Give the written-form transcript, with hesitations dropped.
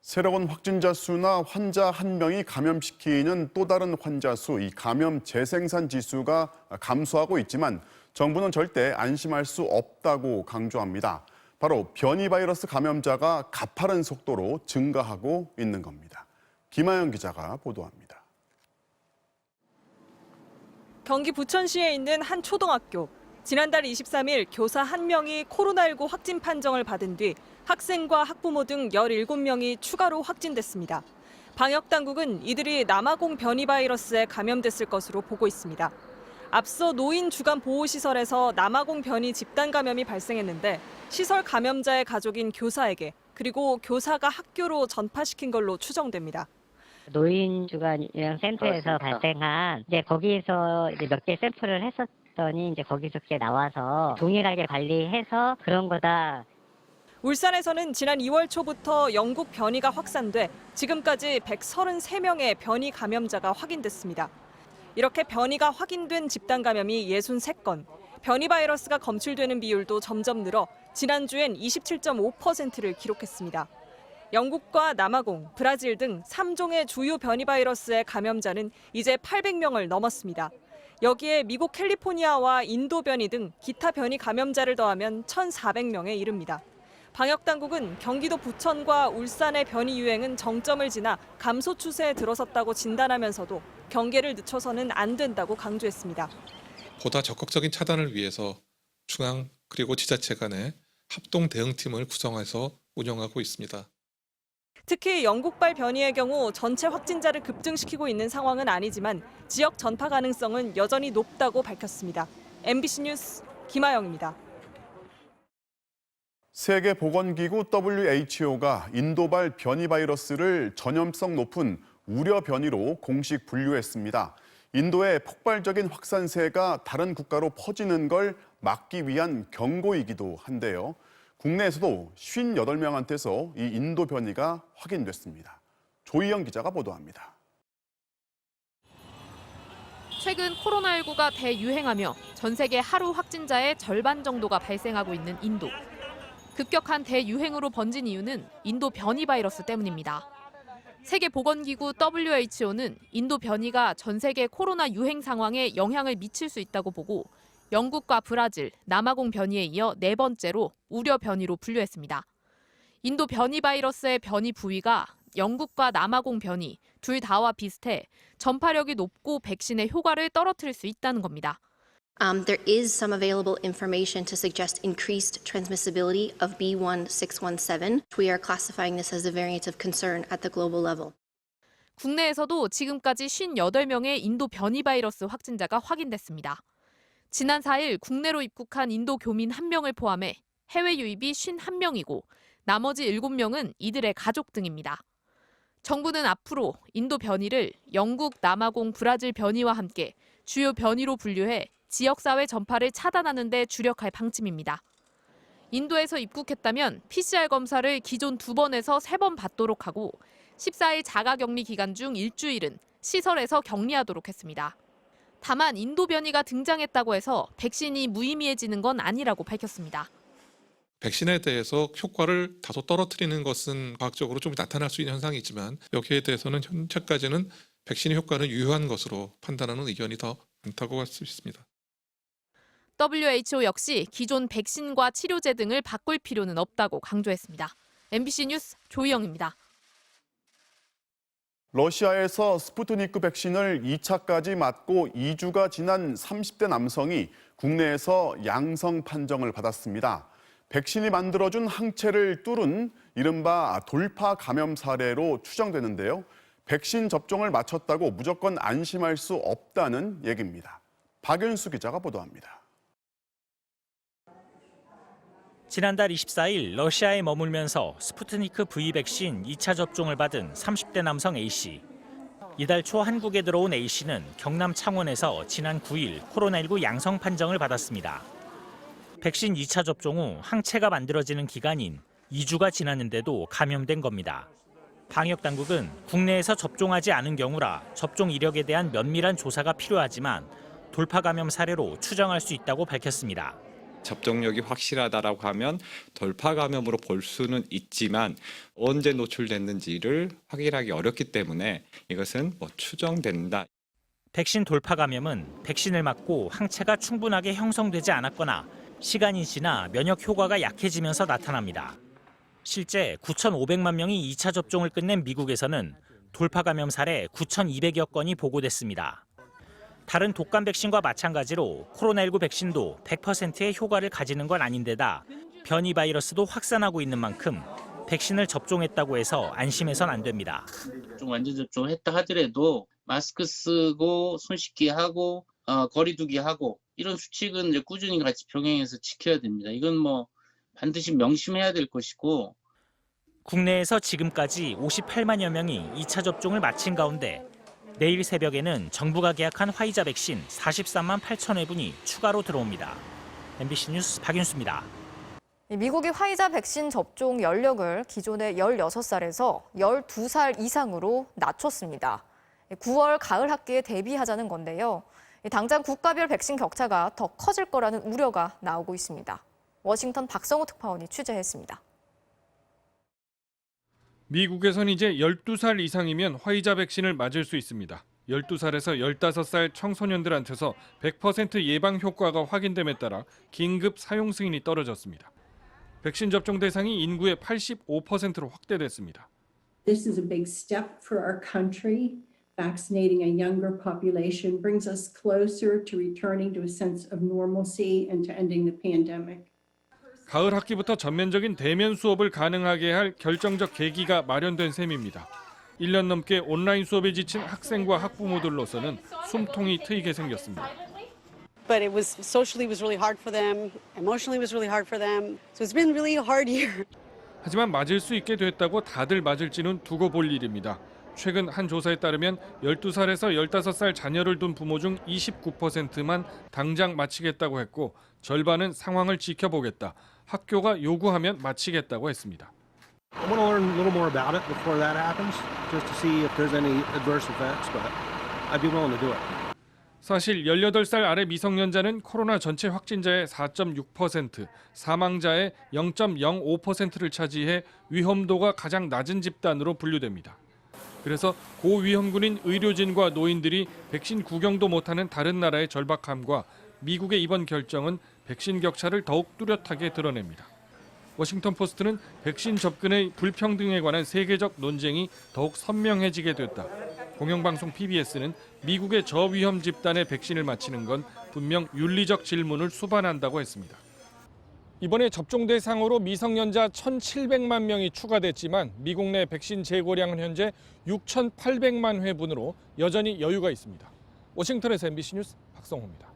새로운 확진자 수나 환자 한 명이 감염시키는 또 다른 환자 수, 이 감염 재생산 지수가 감소하고 있지만 정부는 절대 안심할 수 없다고 강조합니다. 바로 변이 바이러스 감염자가 가파른 속도로 증가하고 있는 겁니다. 김하영 기자가 보도합니다. 경기 부천시에 있는 한 초등학교. 지난달 23일 교사 1명이 코로나19 확진 판정을 받은 뒤 학생과 학부모 등 17명이 추가로 확진됐습니다. 방역당국은 이들이 남아공 변이 바이러스에 감염됐을 것으로 보고 있습니다. 앞서 노인 주간 보호시설에서 남아공 변이 집단 감염이 발생했는데 시설 감염자의 가족인 교사에게 그리고 교사가 학교로 전파시킨 걸로 추정됩니다. 노인 주간 요양센터에서 발생한 거기에서 몇 개 샘플을 했었더니 거기서 그게 나와서 동일하게 관리해서 그런 거다. 울산에서는 지난 2월 초부터 영국 변이가 확산돼 지금까지 133명의 변이 감염자가 확인됐습니다. 이렇게 변이가 확인된 집단 감염이 63건, 변이 바이러스가 검출되는 비율도 점점 늘어 지난주엔 27.5%를 기록했습니다. 영국과 남아공, 브라질 등 3종의 주요 변이 바이러스의 감염자는 이제 800명을 넘었습니다. 여기에 미국 캘리포니아와 인도 변이 등 기타 변이 감염자를 더하면 1,400명에 이릅니다. 방역당국은 경기도 부천과 울산의 변이 유행은 정점을 지나 감소 추세에 들어섰다고 진단하면서도 경계를 늦춰서는 안 된다고 강조했습니다. 보다 적극적인 차단을 위해서 중앙 그리고 지자체 간의 합동 대응팀을 구성해서 운영하고 있습니다. 특히 영국발 변이의 경우 전체 확진자를 급증시키고 있는 상황은 아니지만 지역 전파 가능성은 여전히 높다고 밝혔습니다. MBC 뉴스 김하영입니다. 세계보건기구 WHO가 인도발 변이 바이러스를 전염성 높은 우려 변이로 공식 분류했습니다. 인도의 폭발적인 확산세가 다른 국가로 퍼지는 걸 막기 위한 경고이기도 한데요. 국내에서도 58명한테서 이 인도 변이가 확인됐습니다. 조희영 기자가 보도합니다. 최근 코로나19가 대유행하며 전 세계 하루 확진자의 절반 정도가 발생하고 있는 인도. 급격한 대유행으로 번진 이유는 인도 변이 바이러스 때문입니다. 세계보건기구 WHO는 인도 변이가 전 세계 코로나 유행 상황에 영향을 미칠 수 있다고 보고 영국과 브라질, 남아공 변이에 이어 4번째로 우려 변이로 분류했습니다. 인도 변이 바이러스의 변이 부위가 영국과 남아공 변이 둘 다와 비슷해 전파력이 높고 백신의 효과를 떨어뜨릴 수 있다는 겁니다. There is some available information to suggest increased transmissibility of B.1.617. We are classifying this as a variant of concern at the global level. 국내에서도 지금까지 58명의 인도 변이 바이러스 확진자가 확인됐습니다. 지난 4일 국내로 입국한 인도 교민 1명을 포함해 해외 유입이 51명이고 나머지 7명은 이들의 가족 등입니다. 정부는 앞으로 인도 변이를 영국, 남아공, 브라질 변이와 함께 주요 변이로 분류해 지역사회 전파를 차단하는 데 주력할 방침입니다. 인도에서 입국했다면 PCR 검사를 기존 2번에서 3번 받도록 하고 14일 자가격리 기간 중 일주일은 시설에서 격리하도록 했습니다. 다만 인도 변이가 등장했다고 해서 백신이 무의미해지는 건 아니라고 밝혔습니다. 백신에 대해서 효과를 다소 떨어뜨리는 것은 과학적으로 좀 나타날 수 있는 현상이지만 여기에 대해서는 현재까지는 백신의 효과는 유효한 것으로 판단하는 의견이 더 많다고 할 수 있습니다. WHO 역시 기존 백신과 치료제 등을 바꿀 필요는 없다고 강조했습니다. MBC 뉴스 조희영입니다. 러시아에서 스푸트니크 백신을 2차까지 맞고 2주가 지난 30대 남성이 국내에서 양성 판정을 받았습니다. 백신이 만들어준 항체를 뚫은 이른바 돌파 감염 사례로 추정되는데요. 백신 접종을 마쳤다고 무조건 안심할 수 없다는 얘기입니다. 박윤수 기자가 보도합니다. 지난달 24일 러시아에 머물면서 스푸트니크 V 백신 2차 접종을 받은 30대 남성 A씨. 이달 초 한국에 들어온 A씨는 경남 창원에서 지난 9일 코로나19 양성 판정을 받았습니다. 백신 2차 접종 후 항체가 만들어지는 기간인 2주가 지났는데도 감염된 겁니다. 방역당국은 국내에서 접종하지 않은 경우라 접종 이력에 대한 면밀한 조사가 필요하지만 돌파 감염 사례로 추정할 수 있다고 밝혔습니다. 접종력이 확실하다라고 하면 돌파 감염으로 볼 수는 있지만 언제 노출됐는지를 확인하기 어렵기 때문에 이것은 추정된다. 백신 돌파 감염은 백신을 맞고 항체가 충분하게 형성되지 않았거나 시간이 지나 면역 효과가 약해지면서 나타납니다. 실제 9,500만 명이 2차 접종을 끝낸 미국에서는 돌파 감염 사례 9,200여 건이 보고됐습니다. 다른 독감 백신과 마찬가지로 코로나19 백신도 100%의 효과를 가지는 건 아닌데다 변이 바이러스도 확산하고 있는 만큼 백신을 접종했다고 해서 안심해선 안 됩니다. 완전 접종을 했다 하더라도 마스크 쓰고 손 씻기 하고 거리 두기 하고 이런 수칙은 이제 꾸준히 같이 병행해서 지켜야 됩니다. 이건 반드시 명심해야 될 것이고. 국내에서 지금까지 58만여 명이 2차 접종을 마친 가운데 내일 새벽에는 정부가 계약한 화이자 백신 43만 8천 회분이 추가로 들어옵니다. MBC 뉴스 박윤수입니다. 미국이 화이자 백신 접종 연령을 기존의 16살에서 12살 이상으로 낮췄습니다. 9월 가을 학기에 대비하자는 건데요. 당장 국가별 백신 격차가 더 커질 거라는 우려가 나오고 있습니다. 워싱턴 박성호 특파원이 취재했습니다. 미국에선 이제 12살 이상이면 화이자 백신을 맞을 수 있습니다. 12살에서 15살 청소년들한테서 100% 예방 효과가 확인됨에 따라 긴급 사용 승인이 떨어졌습니다. 백신 접종 대상이 인구의 85%로 확대됐습니다. This is a big step for our country. Vaccinating a younger population brings us closer to returning to a sense of normalcy and to ending the pandemic. 가을 학기부터 전면적인 대면 수업을 가능하게 할 결정적 계기가 마련된 셈입니다. 1년 넘게 온라인 수업에 지친 학생과 학부모들로서는 숨통이 트이게 생겼습니다. But it was socially was really hard for them, emotionally was really hard for them. So it's been really hard year. 하지만 맞을 수 있게 됐다고 다들 맞을지는 두고 볼 일입니다. 최근 한 조사에 따르면 12살에서 15살 자녀를 둔 부모 중 29%만 당장 마치겠다고 했고 절반은 상황을 지켜보겠다. 학교가 요구하면 마치겠다고 했습니다. I want to learn a little more about it before that happens, just to see if there's any adverse effects, but I'd be willing to do it. 사실 18살 아래 미성년자는 코로나 전체 확진자의 4.6%, 사망자의 0.05%를 차지해 위험도가 가장 낮은 집단으로 분류됩니다. 그래서 고위험군인 의료진과 노인들이 백신 구경도 못하는 다른 나라의 절박함과 미국의 이번 결정은 백신 격차를 더욱 뚜렷하게 드러냅니다. 워싱턴 포스트는 백신 접근의 불평등에 관한 세계적 논쟁이 더욱 선명해지게 됐다. 공영방송 PBS는 미국의 저위험 집단의 백신을 맞히는 건 분명 윤리적 질문을 수반한다고 했습니다. 이번에 접종 대상으로 미성년자 1,700만 명이 추가됐지만 미국 내 백신 재고량은 현재 6,800만 회분으로 여전히 여유가 있습니다. 워싱턴에서 MBC 뉴스 박성호입니다.